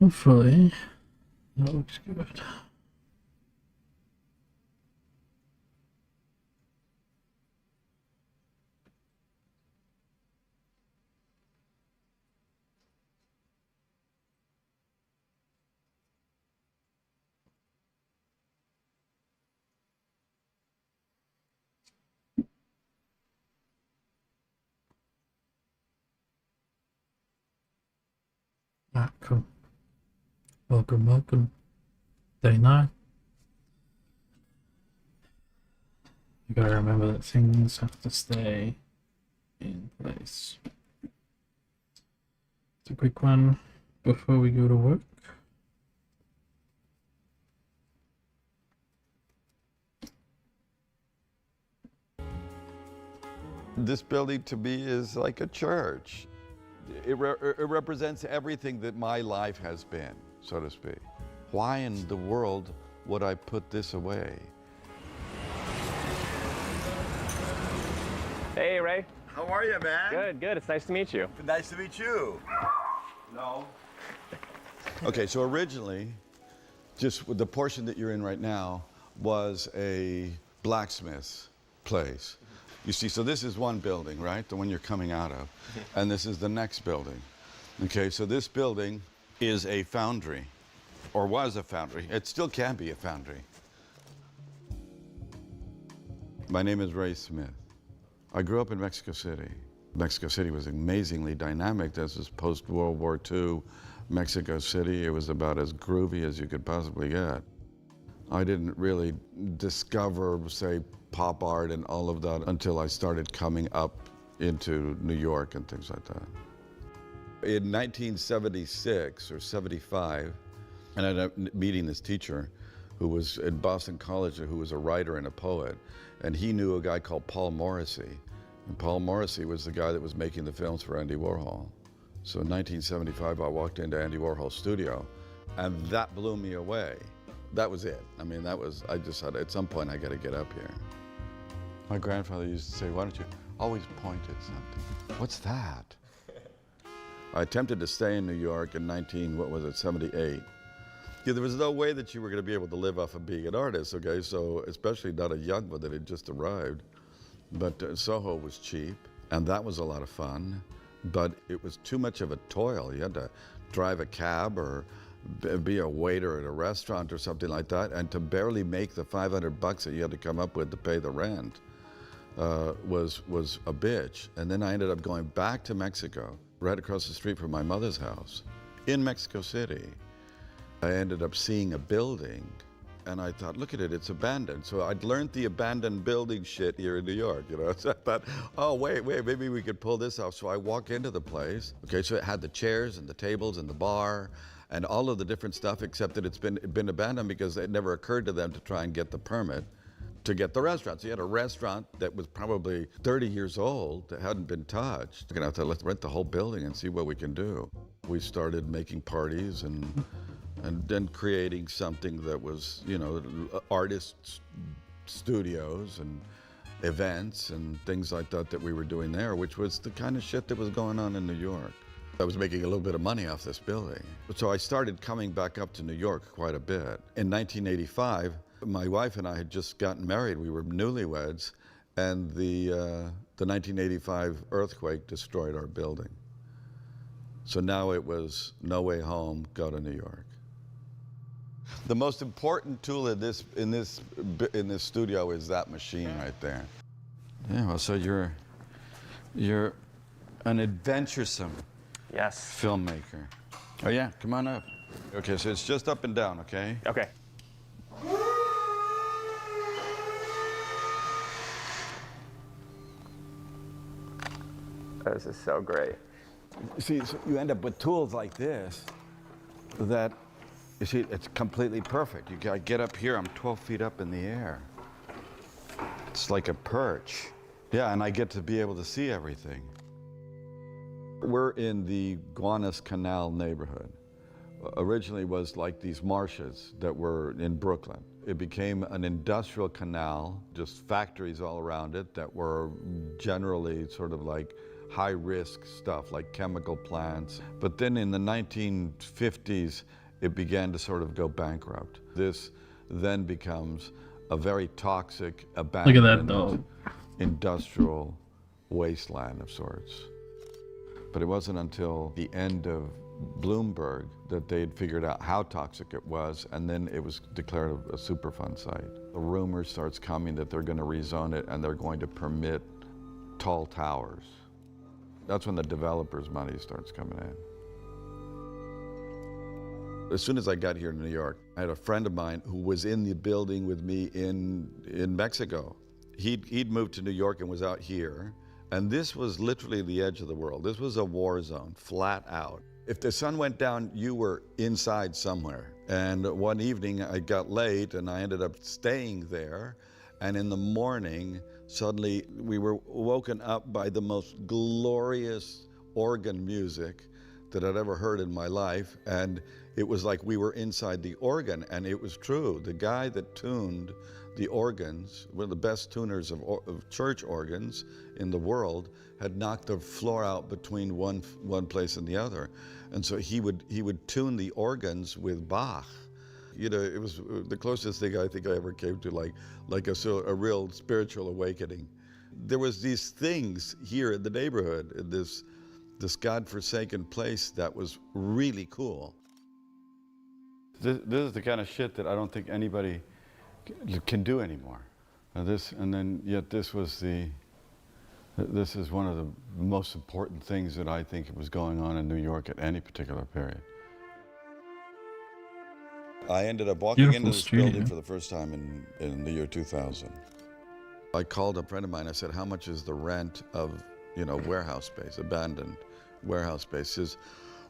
Hopefully, that looks good. Ah, cool. Welcome, welcome. Day 9. You gotta remember that things have to stay in place. It's a quick one before we go to work. This building to me is like a church. It represents everything that my life has been, so to speak. Why in the world would I put this away? Hey, Ray. How are you, man? Good, good. It's nice to meet you. Nice to meet you. No. Okay, so originally, just the portion that you're in right now was a blacksmith's place. You see, so this is one building, right? The one you're coming out of. And this is the next building. Okay, so this building is a foundry, or was a foundry. It still can be a foundry. My name is Ray Smith. I grew up in Mexico City. Mexico City was amazingly dynamic. This was post-World War II Mexico City. It was about as groovy as you could possibly get. I didn't really discover, say, pop art and all of that until I started coming up into New York and things like that. In 1976 or 75, I ended up meeting this teacher who was at Boston College, who was a writer and a poet, and he knew a guy called Paul Morrissey. And Paul Morrissey was the guy that was making the films for Andy Warhol. So in 1975, I walked into Andy Warhol's studio, and that blew me away. That was it. I mean, I just thought, at some point, I got to get up here. My grandfather used to say, why don't you always point at something? What's that? I attempted to stay in New York in 78. Yeah, there was no way that you were going to be able to live off of being an artist, okay? So, especially not a young one that had just arrived. But Soho was cheap, and that was a lot of fun. But it was too much of a toil. You had to drive a cab or be a waiter at a restaurant or something like that, and to barely make the $500 that you had to come up with to pay the rent was a bitch. And then I ended up going back to Mexico, right across the street from my mother's house, in Mexico City. I ended up seeing a building, and I thought, look at it, it's abandoned. So I'd learned the abandoned building shit here in New York, you know? So I thought, oh, wait, maybe we could pull this off. So I walk into the place. Okay, so it had the chairs and the tables and the bar and all of the different stuff, except that it's been abandoned because it never occurred to them to try and get the permit to get the restaurant. So you had a restaurant that was probably 30 years old that hadn't been touched. We're gonna have to let's rent the whole building and see what we can do. We started making parties and then creating something that was, you know, artists' studios and events and things like that we were doing there, which was the kind of shit that was going on in New York. I was making a little bit of money off this building. So I started coming back up to New York quite a bit. In 1985, my wife and I had just gotten married. We were newlyweds, and the 1985 earthquake destroyed our building. So now it was no way home, go to New York. The most important tool in this studio is that machine right there. Yeah, well, so you're an adventuresome filmmaker. Oh yeah, come on up. Okay, so it's just up and down, okay? Okay. This is so great. See, so you end up with tools like this that, you see, it's completely perfect. You gotta get up here, I'm 12 feet up in the air. It's like a perch. Yeah, and I get to be able to see everything. We're in the Gowanus Canal neighborhood. Originally was like these marshes that were in Brooklyn. It became an industrial canal, just factories all around it that were generally sort of like high-risk stuff like chemical plants. But then in the 1950s, it began to sort of go bankrupt. This then becomes a very toxic, Look at that abandoned dog. industrial wasteland of sorts. But it wasn't until the end of Bloomberg that they'd figured out how toxic it was, and then it was declared a Superfund site. The rumor starts coming that they're going to rezone it and they're going to permit tall towers. That's when the developers' money starts coming in. As soon as I got here to New York, I had a friend of mine who was in the building with me in Mexico. He'd moved to New York and was out here. And this was literally the edge of the world. This was a war zone, flat out. If the sun went down, you were inside somewhere. And one evening I got late and I ended up staying there. And in the morning, suddenly we were woken up by the most glorious organ music that I'd ever heard in my life. And it was like we were inside the organ, and it was true. The guy that tuned the organs, one of the best tuners of church organs in the world, had knocked the floor out between one place and the other. And so he would tune the organs with Bach. You know, it was the closest thing I think I ever came to like a real spiritual awakening. There was these things here in the neighborhood, in this godforsaken place that was really cool. This is the kind of shit that I don't think anybody can do anymore. This is one of the most important things that I think was going on in New York at any particular period. I ended up walking Beautiful into this studio. building for the first time in the year 2000. I called a friend of mine. I said, "How much is the rent of, warehouse space, abandoned warehouse space?" He says,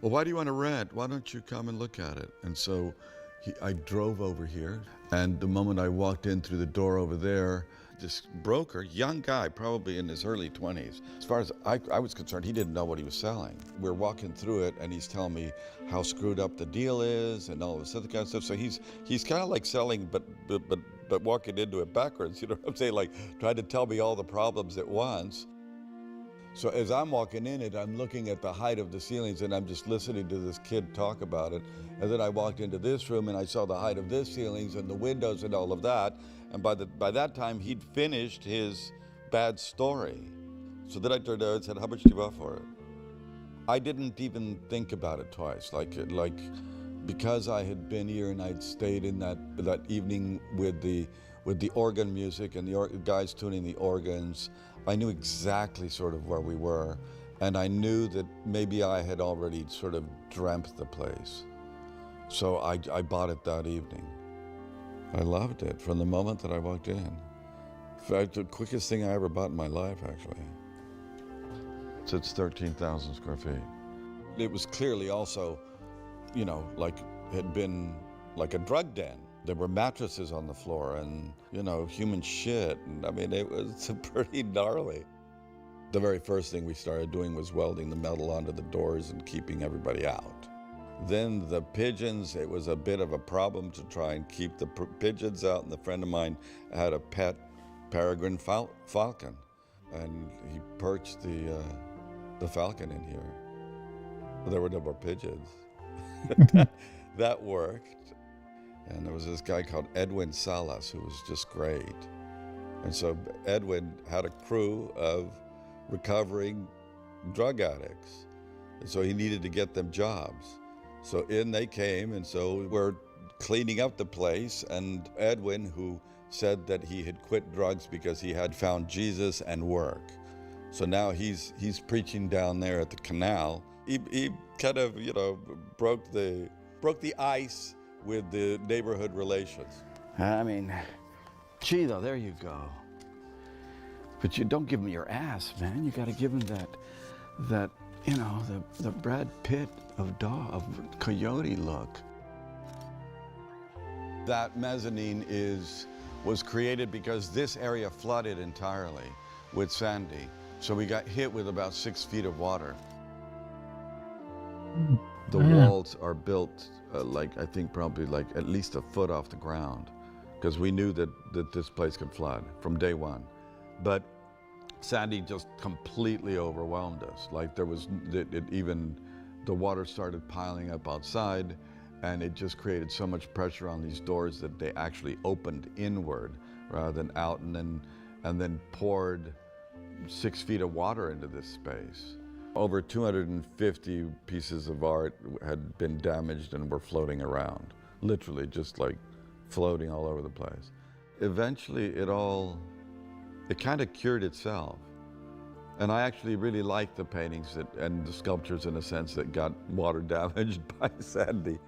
"Well, why do you want to rent? Why don't you come and look at it?" And so I drove over here, and the moment I walked in through the door over there, this broker, young guy, probably in his early 20s. As far as I was concerned, he didn't know what he was selling. We're walking through it, and he's telling me how screwed up the deal is and all this other kind of stuff. So he's kind of like selling, but walking into it backwards. You know what I'm saying? Like trying to tell me all the problems at once. So as I'm walking in it, I'm looking at the height of the ceilings, and I'm just listening to this kid talk about it. And then I walked into this room, and I saw the height of this ceilings and the windows and all of that. And by that time, he'd finished his bad story. So then I turned around and said, "How much do you want for it?" I didn't even think about it twice. Like because I had been here and I'd stayed in that evening with the organ music and the guys tuning the organs, I knew exactly sort of where we were, and I knew that maybe I had already sort of dreamt the place. So I bought it that evening. I loved it from the moment that I walked in. In fact, the quickest thing I ever bought in my life, actually. So it's 13,000 square feet. It was clearly also, had been like a drug den. There were mattresses on the floor and, human shit. And I mean, it was pretty gnarly. The very first thing we started doing was welding the metal onto the doors and keeping everybody out. Then the pigeons, it was a bit of a problem to try and keep the pigeons out. And a friend of mine had a pet peregrine falcon. And he perched the falcon in here. There were no more pigeons. That worked. And there was this guy called Edwin Salas who was just great. And so Edwin had a crew of recovering drug addicts. And so he needed to get them jobs. So in they came, and so we're cleaning up the place. And Edwin, who said that he had quit drugs because he had found Jesus and work. So now he's preaching down there at the canal. He kind of, broke the ice with the neighborhood relations. I mean, chido, there you go. But you don't give him your ass, man. You got to give him that the Brad Pitt of Coyote look. That mezzanine was created because this area flooded entirely with Sandy. So we got hit with about 6 feet of water. The walls are built I think probably at least a foot off the ground, because we knew that this place could flood from day one. But Sandy just completely overwhelmed us. Like there was, even the water started piling up outside, and it just created so much pressure on these doors that they actually opened inward rather than out, and then poured 6 feet of water into this space. Over 250 pieces of art had been damaged and were floating around, literally just like floating all over the place. Eventually it kind of cured itself. And I actually really liked the paintings and the sculptures in a sense that got water damaged by Sandy.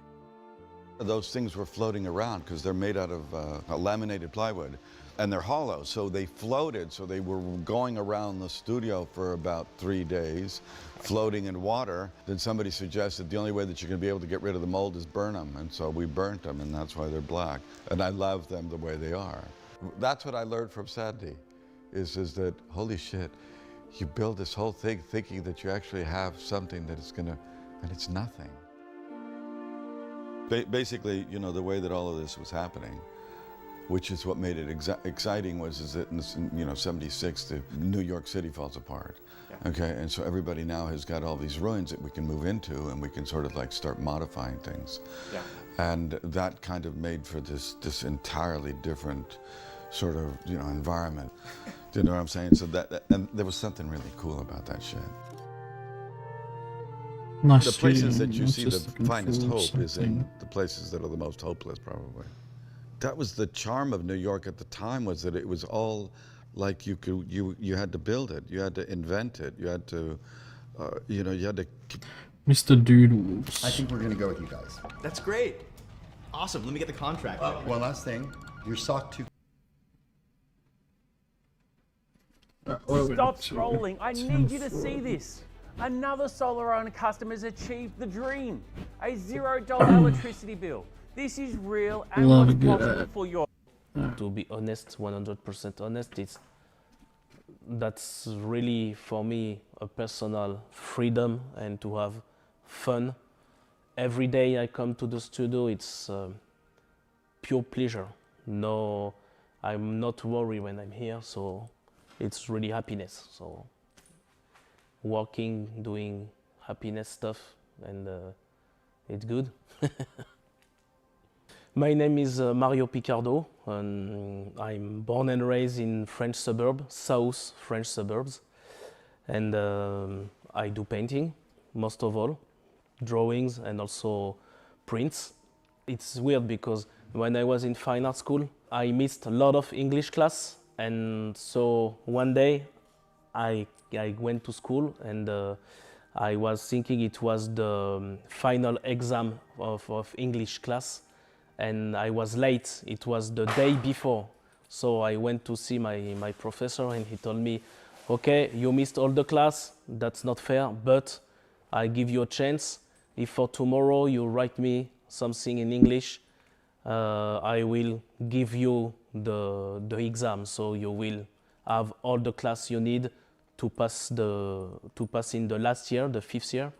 Those things were floating around because they're made out of laminated plywood, and they're hollow, so they floated. So they were going around the studio for about 3 days, floating in water. Then somebody suggested the only way that you're going to be able to get rid of the mold is burn them, and so we burnt them, and that's why they're black. And I love them the way they are. That's what I learned from Sandy, is that, holy shit, you build this whole thing thinking that you actually have something that is gonna, and it's nothing. Basically, you know, the way that all of this was happening, which is what made it exciting, is that in 76, the New York City falls apart. Yeah. Okay, and so everybody now has got all these ruins that we can move into, and we can sort of like start modifying things. Yeah. And that kind of made for this entirely different sort of, environment. Do you know what I'm saying? So and there was something really cool about that shit. Nice the places studio, that you see the just looking finest for hope is in something. the places that are the most hopeless, probably. That was the charm of New York at the time, was that it was all like you had to build it, you had to invent it, you had to, you had to. Mr. Doodles. I think we're gonna go with you guys. That's great. Awesome. Let me get the contract. One last thing. Your sock too. Stop scrolling. I need you to see this. Another solar owner customer has achieved the dream. A $0 electricity bill. This is real and Love what's a good possible ad. for your. To be honest, 100% honest, that's really for me a personal freedom and to have fun. Every day I come to the studio, it's pure pleasure. No, I'm not worried when I'm here, so it's really happiness. So working, doing happiness stuff, and it's good. My name is Mario Picardo, and I'm born and raised in French suburb, South French suburbs, and I do painting, most of all, drawings and also prints. It's weird because when I was in fine art school, I missed a lot of English class, and so one day I went to school and I was thinking it was the final exam of English class, and I was late. It was the day before. So I went to see my professor, and he told me, okay, you missed all the class, that's not fair, but I give you a chance. If for tomorrow you write me something in English, I will give you the exam, so you will have all the class you need to pass in the last year, the 5th year.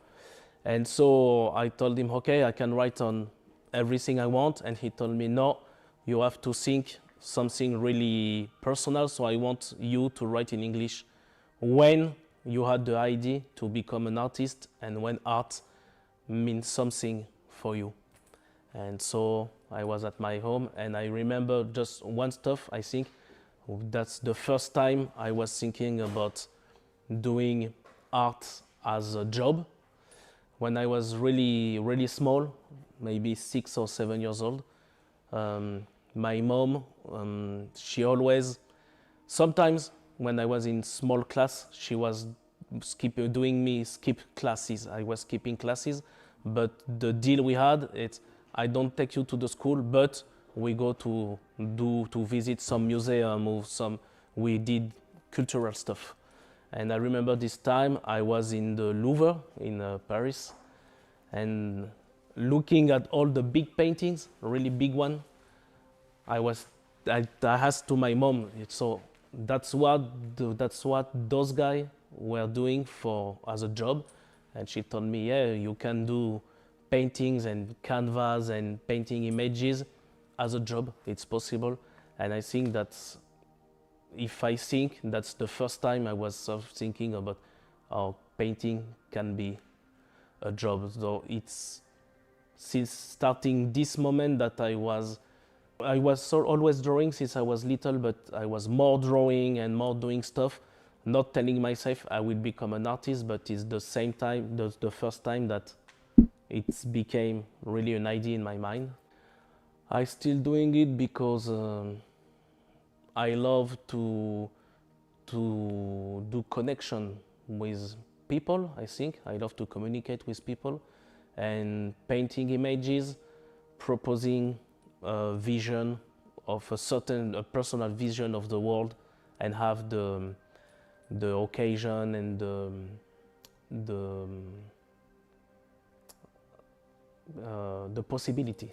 And so I told him, okay, I can write on everything I want, and he told me, no, you have to think something really personal, so I want you to write in English when you had the idea to become an artist and when art means something for you. And so I was at my home, and I remember just one stuff. I think that's the first time I was thinking about doing art as a job. When I was really, really small, maybe 6 or 7 years old, my mom, she always, sometimes when I was in small class, she was doing me skip classes. I was skipping classes, but the deal we had, it's I don't take you to the school, but we go to visit some museum or we did cultural stuff. And I remember this time I was in the Louvre in Paris, and looking at all the big paintings, really big one, I asked to my mom, so that's what those guys were doing as a job. And she told me, yeah, you can do paintings and canvas and painting images as a job. It's possible. And I think that's if I think, that's the first time I was sort of thinking about how painting can be a job. So it's since starting this moment that I was always drawing since I was little, but I was more drawing and more doing stuff, not telling myself I will become an artist, but it's the same time, the first time that it became really an idea in my mind. I still doing it because I love to do connection with people. I think I love to communicate with people, and painting images, proposing a vision of a personal vision of the world, and have the occasion and the possibility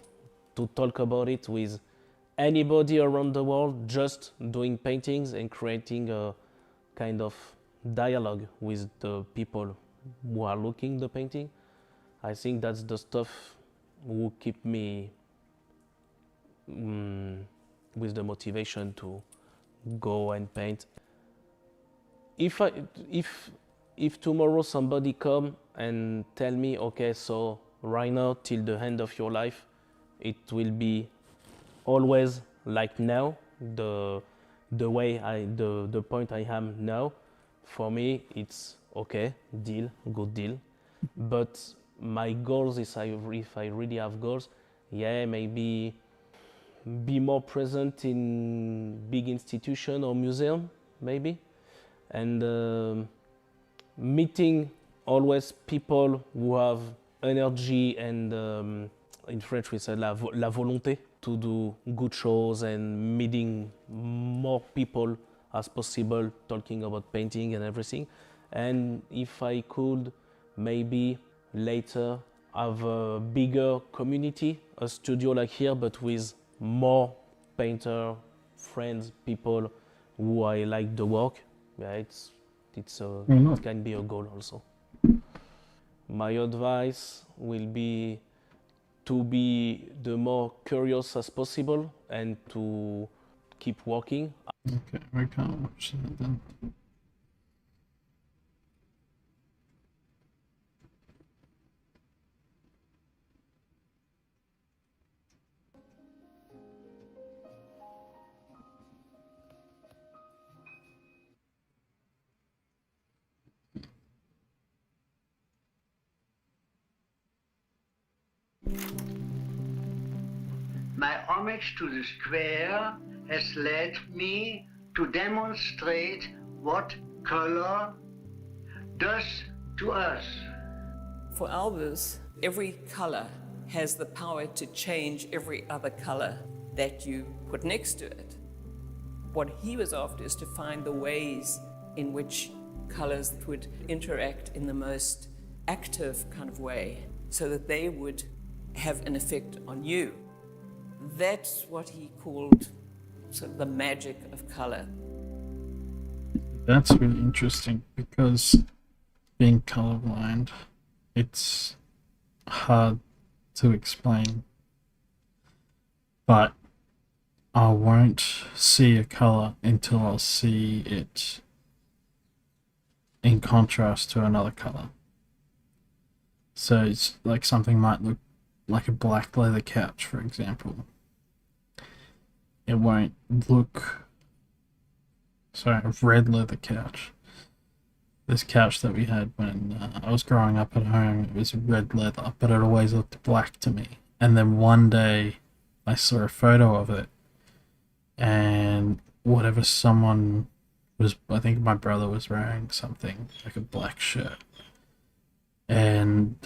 to talk about it with anybody around the world, just doing paintings and creating a kind of dialogue with the people who are looking the painting. I think that's the stuff who keep me with the motivation to go and paint. If tomorrow somebody come and tell me, okay, so right now till the end of your life, it will be always like now, the point I am now, for me it's okay, good deal. But my goals is if I really have goals, yeah, maybe be more present in big institution or museum, maybe, and meeting always people who have energy and in French we say la volonté to do good shows, and meeting more people as possible, talking about painting and everything. And if I could maybe later have a bigger community, a studio like here, but with more painter friends, people who I like the work, yeah, it can be a goal also. My advice will be to be the more curious as possible and to keep working. Okay, we can't watch that then. My homage to the square has led me to demonstrate what color does to us. For Albers, every color has the power to change every other color that you put next to it. What he was after is to find the ways in which colors would interact in the most active kind of way so that they would have an effect on you. That's what he called sort of the magic of color. That's really interesting because being colorblind, it's hard to explain. But I won't see a color until I'll see it in contrast to another color. So it's like something might look like a black leather couch, for example. It won't look... Sorry, a red leather couch. This couch that we had when I was growing up at home, it was red leather, but it always looked black to me. And then one day I saw a photo of it, and whatever someone was, I think my brother was wearing something like a black shirt. And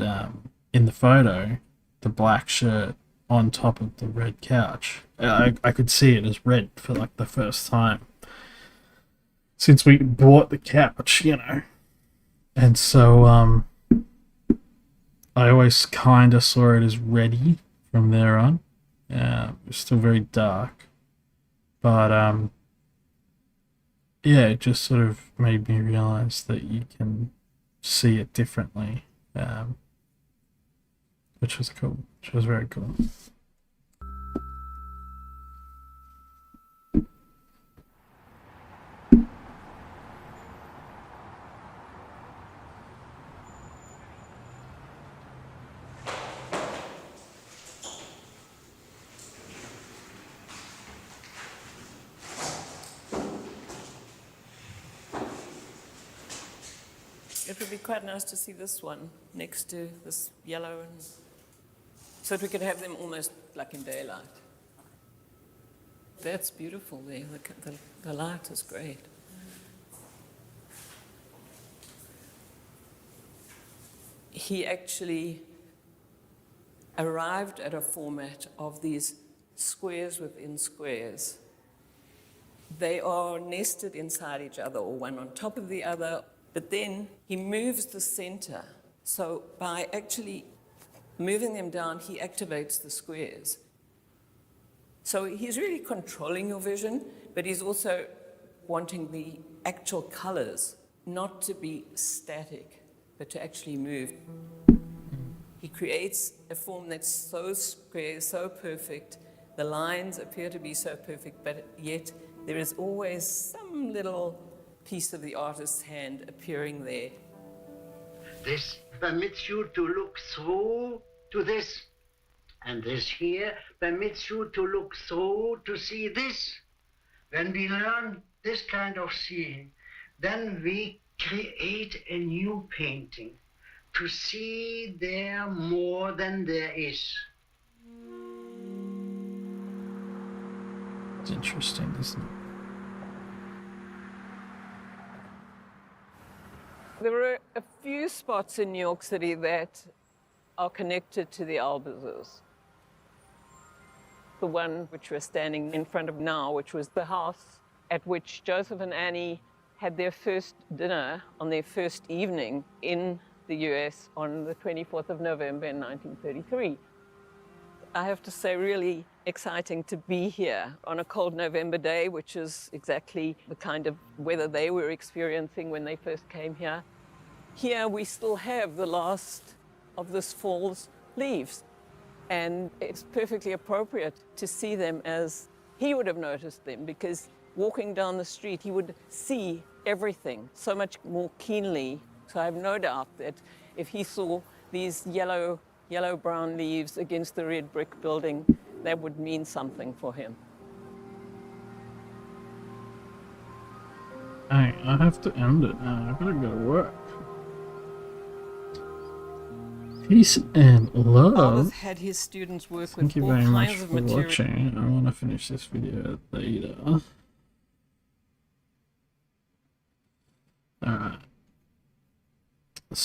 in the photo, the black shirt on top of the red couch, I could see it as red for like the first time since we bought the couch, you know. And so I always kind of saw it as reddy from there on. It was still very dark, but yeah, it just sort of made me realize that you can see it differently, which was cool, which was very cool. it would be quite nice to see this one next to this yellow, and so that we could have them almost like in daylight. That's beautiful there. The light is great. He actually arrived at a format of these squares within squares. They are nested inside each other, or one on top of the other, but then he moves the center. So by actually moving them down, he activates the squares. So he's really controlling your vision, but he's also wanting the actual colors not to be static, but to actually move. He creates a form that's so square, so perfect. The lines appear to be so perfect, but yet there is always some little piece of the artist's hand appearing there. This permits you to look through to this. And this here permits you to look through to see this. When we learn this kind of seeing, then we create a new painting to see there more than there is. It's interesting, isn't it? There are a few spots in New York City that are connected to the Albazughs. The one which we're standing in front of now, which was the house at which Joseph and Annie had their first dinner on their first evening in the US on the 24th of November in 1933. I have to say, really exciting to be here on a cold November day, which is exactly the kind of weather they were experiencing when they first came here. Here we still have the last of this fall's leaves, and it's perfectly appropriate to see them as he would have noticed them, because walking down the street he would see everything so much more keenly. So I have no doubt that if he saw these yellow-brown leaves against the red brick building, that would mean something for him. Hey, I have to end it now. I gotta go to work. Peace and love. Albus had his students work Thank with you all very much kinds of for material. watching. I want to finish this video later. Alright.